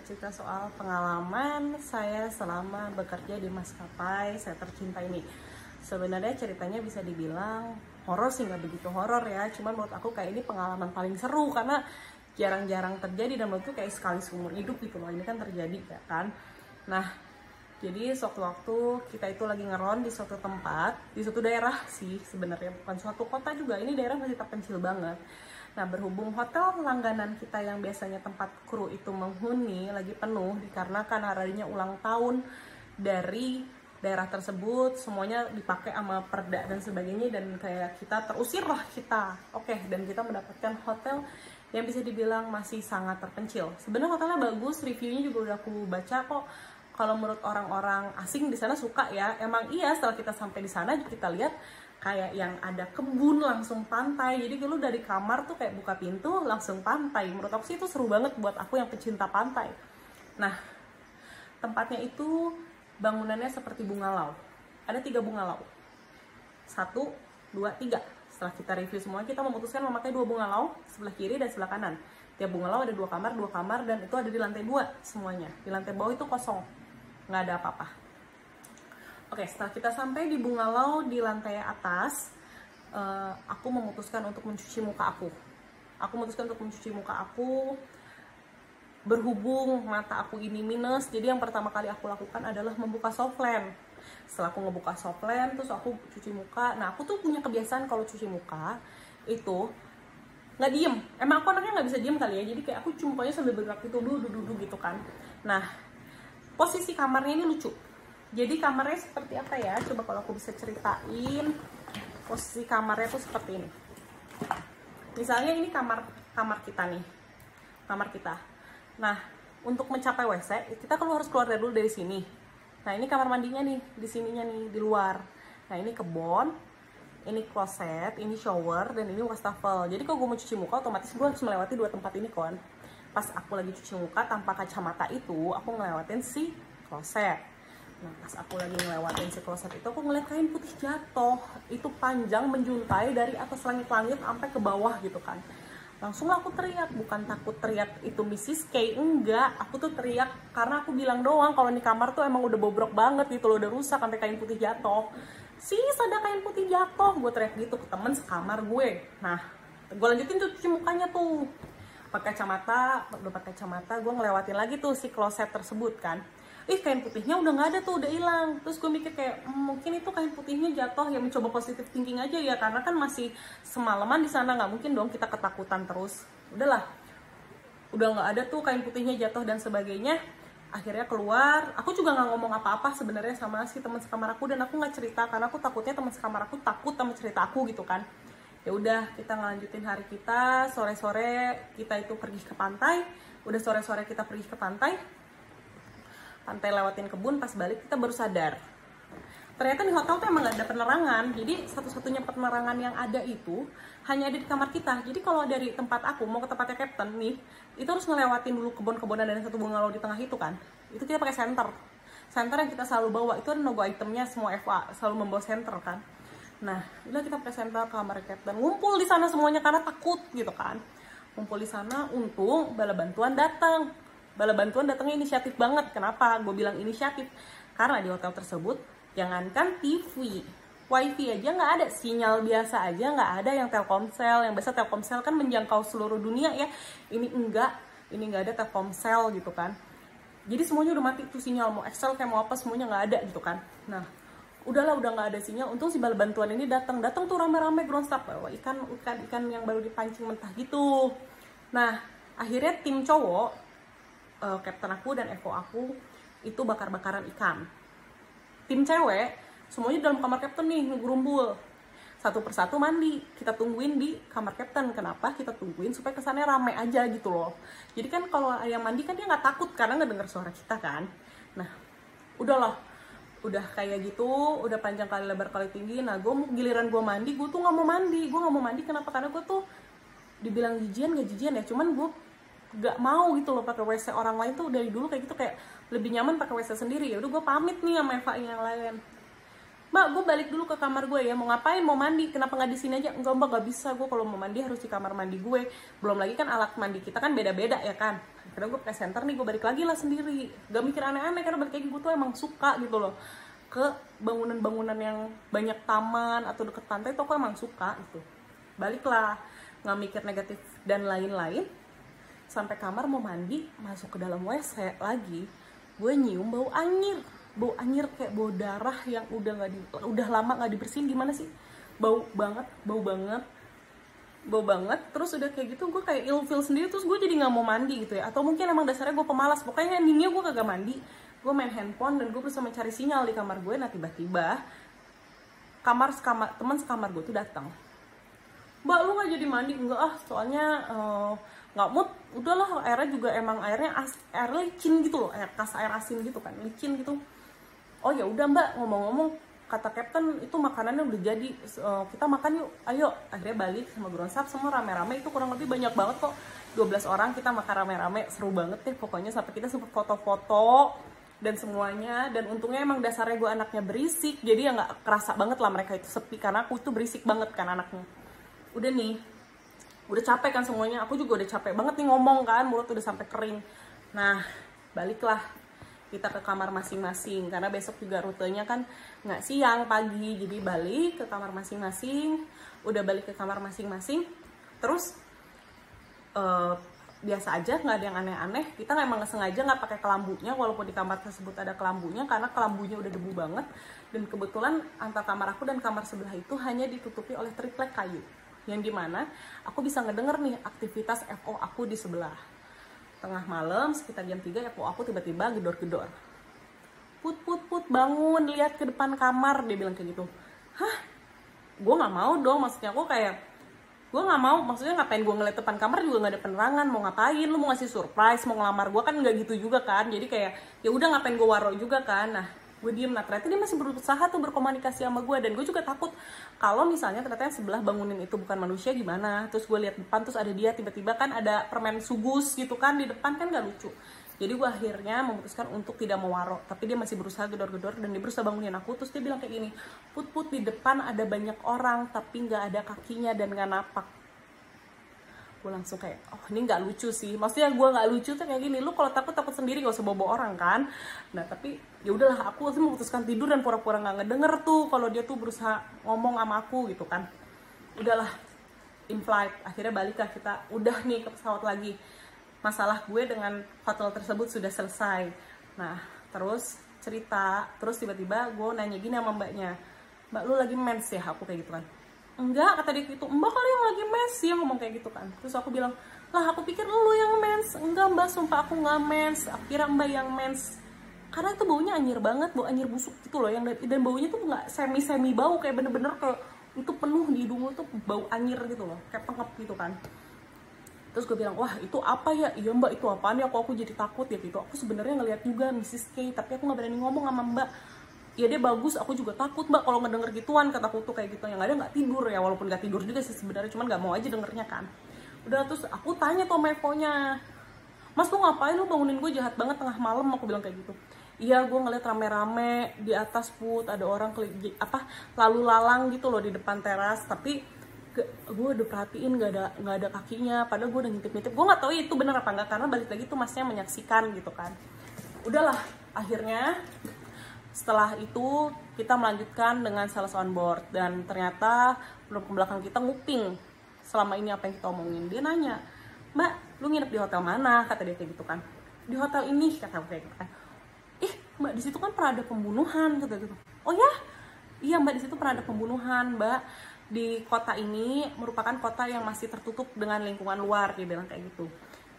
bercerita soal pengalaman saya selama bekerja di maskapai saya tercinta ini. Sebenarnya ceritanya bisa dibilang horor sih, nggak begitu horor ya, cuman menurut aku kayak ini pengalaman paling seru karena jarang-jarang terjadi dan menurutku kayak sekali seumur hidup gitu loh. Ini kan terjadi ya kan. Nah, jadi sewaktu-waktu kita itu lagi ngeron di suatu tempat, di suatu daerah sih sebenarnya, bukan suatu kota juga, ini daerah masih terpencil banget. Nah, berhubung hotel langganan kita yang biasanya tempat kru itu menghuni lagi penuh dikarenakan harinya ulang tahun dari daerah tersebut, semuanya dipakai sama perda dan sebagainya, dan kayak kita terusir lah kita. Oke, dan kita mendapatkan hotel yang bisa dibilang masih sangat terpencil. Sebenarnya hotelnya bagus, reviewnya juga udah aku baca kok. Kalau menurut orang-orang asing di sana suka ya. Emang iya, setelah kita sampai di sana kita lihat kayak yang ada kebun langsung pantai. Jadi lu dari kamar tuh kayak buka pintu langsung pantai. Menurut aku sih itu seru banget buat aku yang pecinta pantai. Nah, tempatnya itu bangunannya seperti bungalau. Ada 3 bungalau. 1, 2, 3. Setelah kita review semua, kita memutuskan memakai 2 bungalau, sebelah kiri dan sebelah kanan. Tiap bungalau ada 2 kamar, dan itu ada di lantai 2 semuanya. Di lantai bawah itu kosong, nggak ada apa-apa. Oke, setelah kita sampai di bungalau di lantai atas, aku memutuskan untuk mencuci muka aku. Berhubung mata aku ini minus, jadi yang pertama kali aku lakukan adalah membuka softland. Setelah aku ngebuka softland, terus aku cuci muka. Nah, aku tuh punya kebiasaan kalau cuci muka itu nggak diem. Emang aku anaknya nggak bisa diem kali ya, jadi kayak aku cuci mukanya sambil bergerak gitu, duduk gitu kan. Nah, posisi kamarnya ini lucu. Jadi kamarnya seperti apa ya? Coba kalau aku bisa ceritain. Posisi kamarnya tuh seperti ini. Misalnya ini kamar kita nih. Kamar kita. Nah, untuk mencapai WC, kita kalau harus keluar dulu dari sini. Nah, ini kamar mandinya nih, di sininya nih, di luar. Nah, ini kebon, ini kloset, ini shower, dan ini wastafel. Jadi kalau gue mau cuci muka, otomatis gue harus melewati 2 tempat ini kan. Pas aku lagi cuci muka tanpa kacamata itu, aku ngelewatin si kloset. Nah, pas aku lagi ngelewatin si kloset itu, aku ngeliat kain putih jatuh. Itu panjang menjuntai dari atas langit-langit sampai ke bawah gitu kan. Langsung aku teriak, bukan takut teriak itu Mrs. K, enggak. Aku tuh teriak karena aku bilang doang kalau di kamar tuh emang udah bobrok banget gitu loh, udah rusak sampai kain putih jatuh. Sis, ada kain putih jatuh, gue teriak gitu ke temen sekamar gue. Nah, gue lanjutin tuh cuci mukanya tuh. Pakai kacamata, gue ngelewatin lagi tuh si kloset tersebut kan. Kain putihnya udah nggak ada tuh, udah hilang. Terus gue mikir kayak mungkin itu kain putihnya jatuh, ya mencoba positive thinking aja ya, karena kan masih semalaman di sana, nggak mungkin dong kita ketakutan terus. Udahlah, udah nggak ada tuh kain putihnya jatuh dan sebagainya. Akhirnya keluar, aku juga nggak ngomong apa-apa sebenarnya sama si teman sekamar aku, dan aku nggak cerita karena aku takutnya teman sekamar aku takut sama cerita aku gitu kan. Ya udah, kita ngelanjutin hari kita. Sore-sore kita itu pergi ke pantai. Udah sore-sore kita pergi ke pantai lewatin kebun. Pas balik kita baru sadar ternyata di hotel tuh emang gak ada penerangan. Jadi satu-satunya penerangan yang ada itu hanya ada di kamar kita. Jadi kalau dari tempat aku mau ke tempatnya Captain nih, itu harus ngelewatin dulu kebun-kebunan dan satu bungalau di tengah itu kan. Itu kita pakai senter yang kita selalu bawa. Itu ada logo itemnya, semua FA selalu membawa senter kan. Nah, udah kita pakai senter ke kamar Captain, ngumpul di sana semuanya karena takut gitu kan. Ngumpul di sana, untung bala bantuan datang. Bala bantuan datangnya inisiatif banget. Kenapa gue bilang inisiatif? Karena di hotel tersebut jangankan TV, wifi aja nggak ada, sinyal biasa aja nggak ada yang Telkomsel. Yang biasa Telkomsel kan menjangkau seluruh dunia ya. Ini nggak ada Telkomsel gitu kan. Jadi semuanya udah mati tuh sinyal, mau Excel kayak mau apa semuanya nggak ada gitu kan. Nah, udah nggak ada sinyal. Untung si bala bantuan ini datang tuh rame-rame groundstop bawa ikan yang baru dipancing mentah gitu. Nah, akhirnya tim cowok, Captain aku dan Evo aku itu bakar-bakaran ikan. Tim cewek semuanya dalam kamar Captain nih ngegerumbul. Satu persatu mandi, kita tungguin di kamar Captain. Kenapa kita tungguin? Supaya kesannya rame aja gitu loh. Jadi kan kalau yang mandi kan dia nggak takut karena nggak dengar suara kita kan. Nah, udah kayak gitu, udah panjang kali lebar kali tinggi. Nah, giliran gue mandi, gue tuh nggak mau mandi. Kenapa? Karena gue tuh dibilang jijian ya, cuman gue gak mau gitu loh pakai WC orang lain tuh. Dari dulu kayak gitu, kayak lebih nyaman pakai WC sendiri. Ya udah gue pamit nih sama Eva yang lain. Mbak, gue balik dulu ke kamar gue ya, mau ngapain, mau mandi, kenapa nggak di sini aja? Enggak mbak, nggak bisa, gue kalau mau mandi harus di kamar mandi gue. Belum lagi kan alat mandi kita kan beda-beda ya kan. Akhirnya gue ke center nih, gue balik lagi lah sendiri, gak mikir aneh-aneh, karena balik lagi gue tuh emang suka gitu loh ke bangunan-bangunan yang banyak taman atau deket pantai tuh aku emang suka gitu. Baliklah, nggak mikir negatif dan lain-lain, sampai kamar mau mandi, masuk ke dalam WC lagi, gue nyium bau anyir kayak bau darah yang udah lama nggak dibersihin. Gimana sih, bau banget. Terus udah kayak gitu gue kayak ilfeel sendiri, terus gue jadi nggak mau mandi gitu ya, atau mungkin emang dasarnya gue pemalas, pokoknya endingnya gue kagak mandi. Gue main handphone dan gue berusaha mencari sinyal di kamar gue. Nah tiba-tiba teman sekamar gue tuh datang. Mbak, lu nggak jadi mandi? Enggak ah, soalnya nggak mood. Udahlah, airnya juga emang air licin gitu loh, air asin gitu kan, licin gitu. Oh ya udah mbak, ngomong-ngomong, kata Captain itu makanannya udah jadi, kita makan yuk, ayo. Akhirnya balik sama Gronsap, semua rame-rame, itu kurang lebih banyak banget kok, 12 orang kita makan rame-rame, seru banget deh pokoknya, sampai kita sempat foto-foto dan semuanya. Dan untungnya emang dasarnya gue anaknya berisik, jadi ya nggak kerasa banget lah mereka itu sepi, karena aku itu berisik banget kan anaknya. Udah nih, udah capek kan semuanya, aku juga udah capek banget nih ngomong kan, mulut udah sampai kering. Nah baliklah kita ke kamar masing-masing, karena besok juga rutenya kan nggak siang, pagi. Jadi balik ke kamar masing-masing. Udah balik ke kamar masing-masing, terus biasa aja, nggak ada yang aneh-aneh. Kita emang sengaja nggak pakai kelambunya, walaupun di kamar tersebut ada kelambunya, karena kelambunya udah debu banget. Dan kebetulan antar kamar aku dan kamar sebelah itu hanya ditutupi oleh triplek kayu, yang dimana aku bisa ngedenger nih aktivitas FO aku di sebelah. Tengah malam sekitar jam 3 FO aku tiba-tiba gedor-gedor. Put bangun, lihat ke depan kamar, dia bilang kayak gitu. Hah? Gue nggak mau dong, maksudnya aku kayak, gue nggak mau, maksudnya ngapain gue ngeliat depan kamar juga nggak ada penerangan, mau ngapain, lu mau ngasih surprise, mau ngelamar gue kan nggak gitu juga kan. Jadi kayak ya udah, ngapain gue waro juga kan. Nah gue diem. Nah ternyata dia masih berusaha tuh berkomunikasi sama gue, dan gue juga takut kalau misalnya ternyata yang sebelah bangunin itu bukan manusia gimana. Terus gue lihat depan, terus ada dia, tiba-tiba kan ada permen sugus gitu kan di depan, kan gak lucu. Jadi gue akhirnya memutuskan untuk tidak mewaro, tapi dia masih berusaha gedor-gedor dan dia berusaha bangunin aku. Terus dia bilang kayak gini, Put di depan ada banyak orang tapi nggak ada kakinya dan nggak napak. Gue langsung kayak, oh ini nggak lucu sih, maksudnya gue nggak lucu tuh kayak gini, lu kalau takut sendiri, gak usah bawa orang kan. Nah tapi ya udahlah, aku sih memutuskan tidur dan pura-pura nggak ngedenger tuh kalau dia tuh berusaha ngomong sama aku gitu kan. Udahlah, in flight, akhirnya baliklah kita, udah nih ke pesawat lagi. Masalah gue dengan hotel tersebut sudah selesai. Nah terus cerita, terus tiba-tiba gue nanya gini sama mbaknya, mbak lu lagi mens ya? Aku kayak gitu kan. Enggak, kata dia gitu, mbak kali yang lagi mens sih, yang ngomong kayak gitu kan. Terus aku bilang, lah aku pikir lu yang mens. Enggak mbak, sumpah aku nggak mens, aku kira mbak yang mens. Karena itu baunya anyir banget, bau anyir busuk gitu loh, yang dan baunya tuh nggak semi bau, kayak bener-bener kayak itu penuh di hidung lu tuh bau anyir gitu loh, kayak pengep gitu kan. Terus gue bilang, wah itu apa ya? Iya mbak, itu apaan ya? Aku jadi takut ya gitu. Aku sebenarnya ngeliat juga Mrs. K, tapi aku nggak berani ngomong sama mbak. Ya dia bagus, aku juga takut mbak kalau ngedenger gituan, kataku tuh kayak gitu. Yang ada nggak tidur ya, walaupun nggak tidur juga sih sebenarnya, cuman nggak mau aja dengernya kan. Udah, terus aku tanya tuh Mevo-nya, mas lu ngapain, lu bangunin gue jahat banget tengah malam? Aku bilang kayak gitu. Iya, gue ngeliat rame-rame di atas Put, ada orang lalu lalang gitu loh di depan teras, tapi gue udah perhatiin nggak ada kakinya, padahal gue udah ngintip-ngintip. Gue nggak tahu itu bener apa enggak, karena balik lagi tuh masnya menyaksikan gitu kan. Udahlah, akhirnya setelah itu kita melanjutkan dengan sales on board, dan ternyata belum ke belakang kita nguping selama ini apa yang kita omongin. Dia nanya, mbak lu nginep di hotel mana? Kata dia kayak gitu kan. Di hotel ini, kata gue kayak gitu kan. Mbak di situ kan pernah ada pembunuhan, kata gitu. Oh ya, iya mbak, di situ pernah ada pembunuhan mbak. Di kota ini merupakan kota yang masih tertutup dengan lingkungan luar, dia bilang kayak gitu.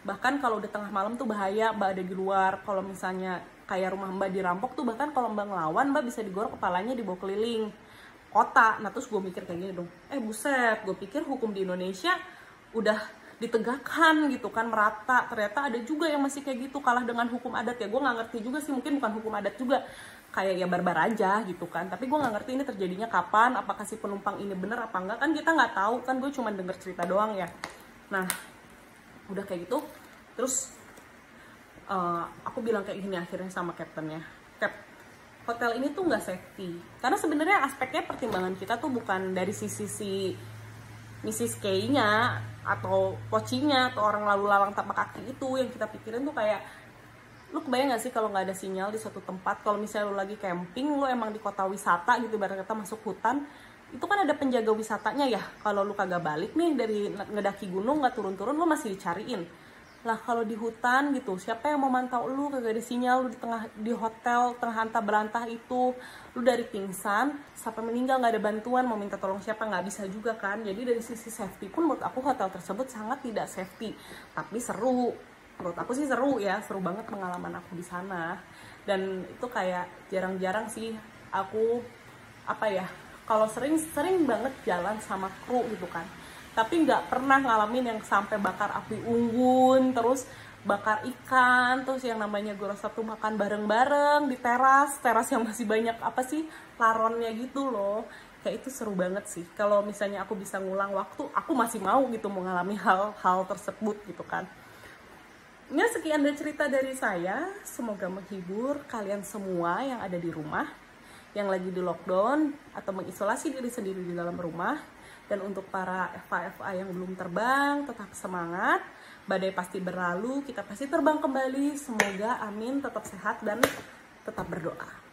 Bahkan kalau udah tengah malam tuh bahaya mbak ada di luar. Kalau misalnya kayak rumah mbak dirampok tuh, bahkan kalau mbak ngelawan, mbak bisa digorok kepalanya, dibawa keliling kota. Nah terus gue mikir kayak gini dong, buset, gue pikir hukum di Indonesia udah ditegakkan gitu kan, merata. Ternyata ada juga yang masih kayak gitu, kalah dengan hukum adat. Ya gue nggak ngerti juga sih, mungkin bukan hukum adat juga, kayak ya barbar aja gitu kan. Tapi gue nggak ngerti ini terjadinya kapan, apakah si penumpang ini bener apa enggak, kan kita nggak tahu kan, gue cuma denger cerita doang ya. Nah udah kayak gitu, terus aku bilang kayak gini akhirnya sama kaptennya, Cap, hotel ini tuh nggak safety. Karena sebenarnya aspeknya pertimbangan kita tuh bukan dari sisi si Mrs. K-nya atau pocinya atau orang lalu lalang tanpa kaki itu. Yang kita pikirin tuh kayak, lu kebayang gak sih kalau nggak ada sinyal di suatu tempat, kalau misalnya lu lagi camping, lu emang di kota wisata gitu, ibarat kata masuk hutan, itu kan ada penjaga wisatanya ya. Kalau lu kagak balik nih dari ngedaki gunung, nggak turun-turun, lu masih dicariin. Lah kalau di hutan gitu, siapa yang mau mantau lu? Kagak ada sinyal, lu di hotel tengah antah berantah itu, lu dari pingsan sampai meninggal nggak ada bantuan, mau minta tolong siapa, nggak bisa juga kan. Jadi dari sisi safety pun menurut aku hotel tersebut sangat tidak safety, tapi seru. Menurut aku sih seru ya, seru banget pengalaman aku di sana. Dan itu kayak jarang-jarang sih aku kalau sering banget jalan sama kru gitu kan, tapi nggak pernah ngalamin yang sampai bakar api unggun, terus bakar ikan, terus yang namanya gue rasa tuh makan bareng-bareng di teras yang masih banyak laronnya gitu loh. Kayak itu seru banget sih. Kalau misalnya aku bisa ngulang waktu, aku masih mau gitu mengalami hal-hal tersebut gitu kan. Ya, sekian dari cerita dari saya. Semoga menghibur kalian semua yang ada di rumah, yang lagi di lockdown atau mengisolasi diri sendiri di dalam rumah. Dan untuk para FA yang belum terbang, tetap semangat. Badai pasti berlalu, kita pasti terbang kembali. Semoga amin, tetap sehat dan tetap berdoa.